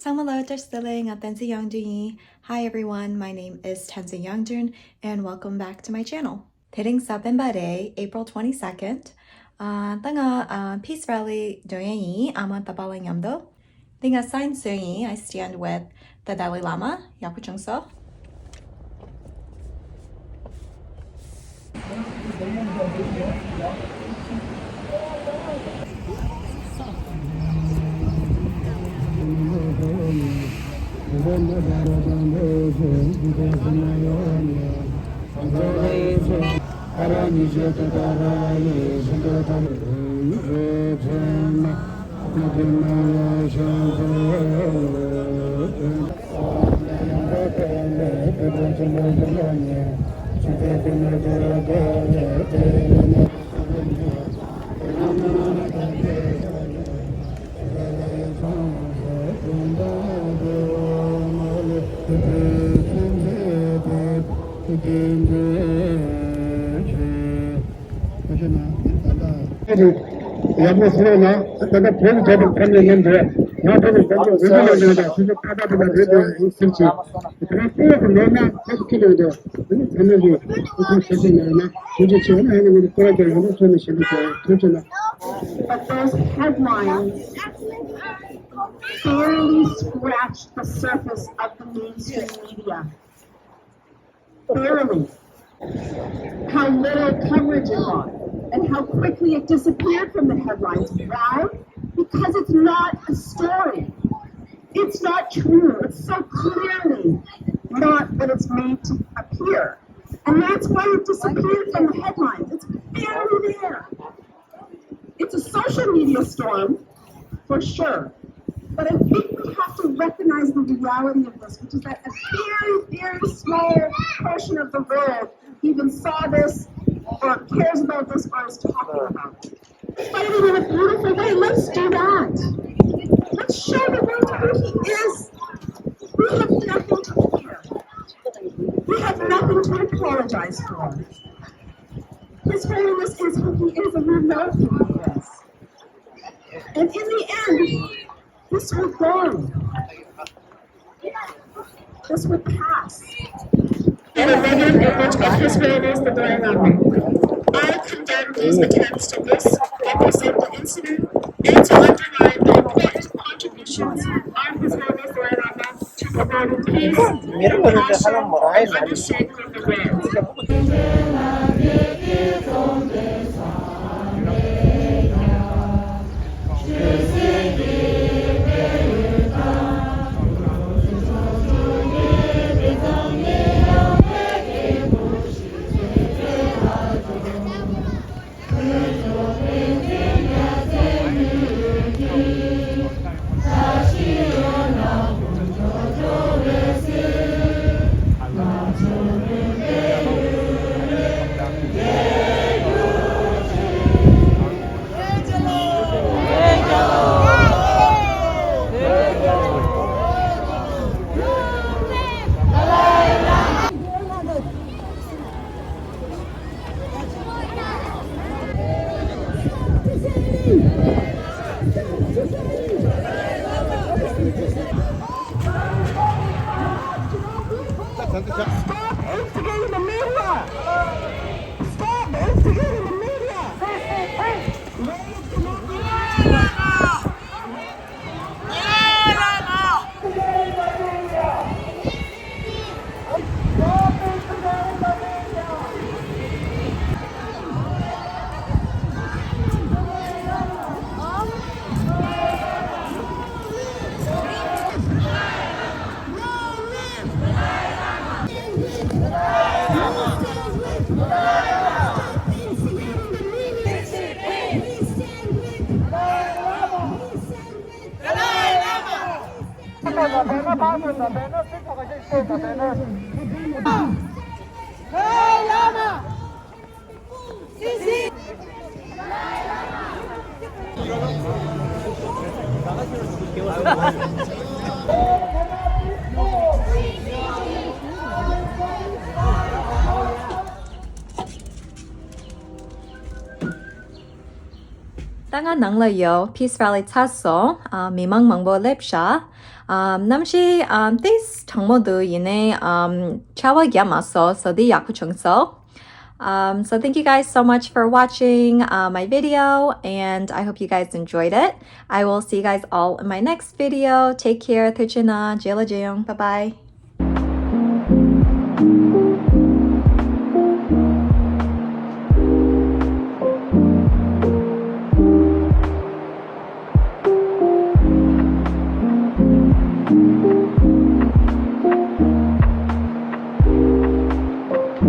Samalo Darstiling at Tensi Youngjun. Hi everyone, my name is Tensi Youngjun and welcome back to my channel. Hitting Sabinbade, April 22nd. Tanga Peace Rally Doyanyi, Ama Tapalang Yamdo. Tinga Sign Suyi, I stand with the Dalai Lama, Yakuchung So. 야무스러나 내가 돈 잡을 판매했는데 나도 먼저 외국에 내가 수족 받아들여 그래도 있을지 그래 꼭 내가 계속해도 너무 재미지 좀 세세나 이제 지금 하는 거 그래도 너무 좀 재밌게 그렇잖아. But those headlines barely scratched the surface of the mainstream media. Barely. How little coverage it got, and how quickly it disappeared from the headlines. Why? Because it's not a story. It's not true. It's so clearly not what it's made to appear. And that's why it disappeared from the headlines. It's barely there. It's a social media storm, for sure. But I think we have to recognize the reality of this, which is that a very, very small portion of the world even saw this, or cares about this, or is talking about it. Fighting in a beautiful way, let's do that. Let's show the world who he is. We have nothing to fear. We have nothing to apologize for. His Holiness is who he is, and we know who he is. And in the end, this will go. This will pass. In a living image of His Holiness the Dalai Lama, I condemn these attempts to misrepresent the incident and to undermine the important contributions of His Holiness Dalai Lama to promoting peace, compassion, and understanding of the land. Stop instigating the media! Stop instigating the media! Tanga nang layo, Peace Rally Tasso, Mimang Mangbo Lepsha, Namshi, this tangmodu yine chawa yamaso so the yakuchungso. So thank you guys so much for watching my video, and I hope you guys enjoyed it. I will see you guys all in my next video. Take care. Bye bye.